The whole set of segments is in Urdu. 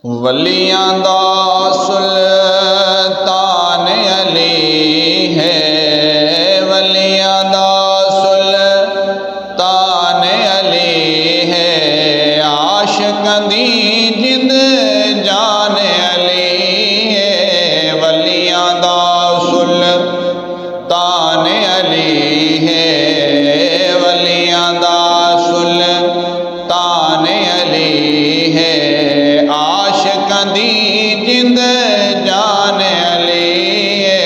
ولیاں دا سلطان علی ہے، ولیاں دا سلطان علی ہے، عاشقاں دی جند جان علی ہے، ولیاں دا سلطان علی ہے، ولیاں دا سلطان علی ہے، عاشقاں دی جند جان علی ہے،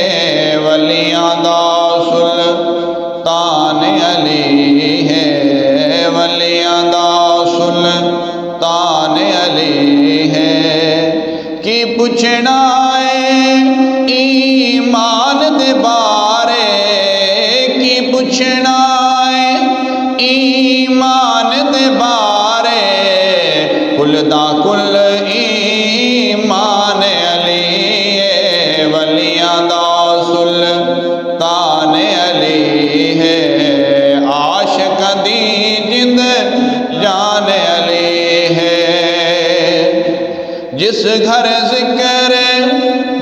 ولیاں دا سلطان علی ہے، ولیاں دا سلطان علی ہے۔ کی پوچھنا ہے ایمان دے بارے، کی پوچھنا ہے ایمان دے بارے، کل دا کل ایمان علی ہے، ولیاں دا سلطان علی ہے، عاشقاں دی جند جان علی ہے۔ جس گھر ذکر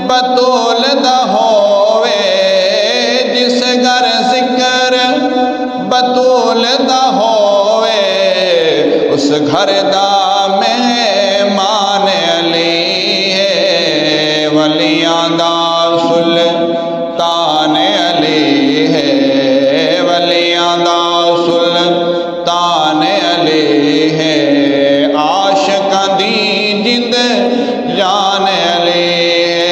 بطول دا ہووے، جس گھر ذکر بطول دا ہووے، اس گھر دا مہمان علی ہے، ولیاں دا سلطان علی ہے، ولیاں دا سلطان علی ہے، عاشقاں دی جند جان علی ہے۔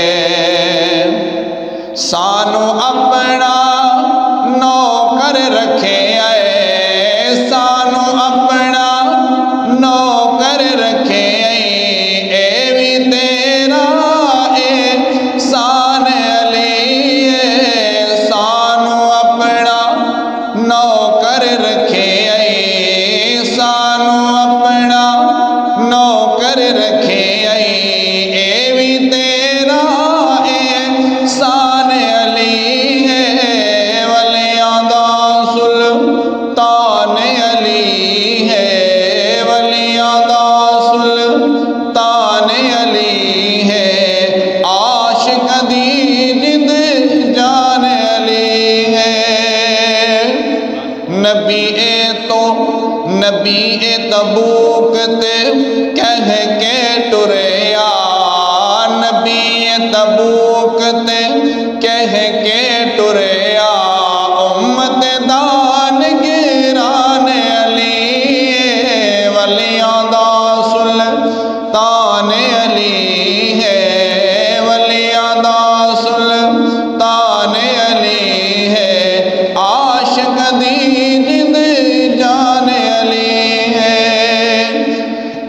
سانو اپنا نوکر رکھے آئے، سانو اپنا نوکر رکھے آئے، اے بھی تیرا احسان علی ہے، سانو اپنا نوکر رکھے آئے، سانو اپنا نوکر رکھے آئے، اے بھی تیرا احسان علی ہے، ولیاں دا سلطان علی ہے، ولیاں دا سلطان علی ہے، عاشقاں دی جند جان علی ہے۔ نبی تبوک تے کہہ کے ٹریا، نبی تبوک تے کہہ کے ٹریا، امت دان گران علی ہے، ولیاں دا سلطان علی ہے، ولیاں دا سلطان علی ہے، عاشقاں دی جند جان علی ہے۔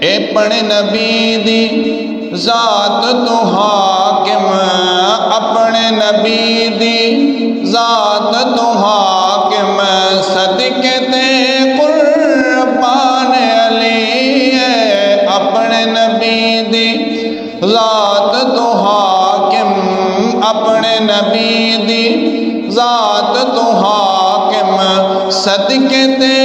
اپنے نبی دی ذات تو حاکم، اپنے نبی دی ذات تو حاکم، صدقے تے قربان علی ہے، اپنے نبی دی ذات تو حاکم، اپنے نبی دی ذات تو حاکم، صدقے تے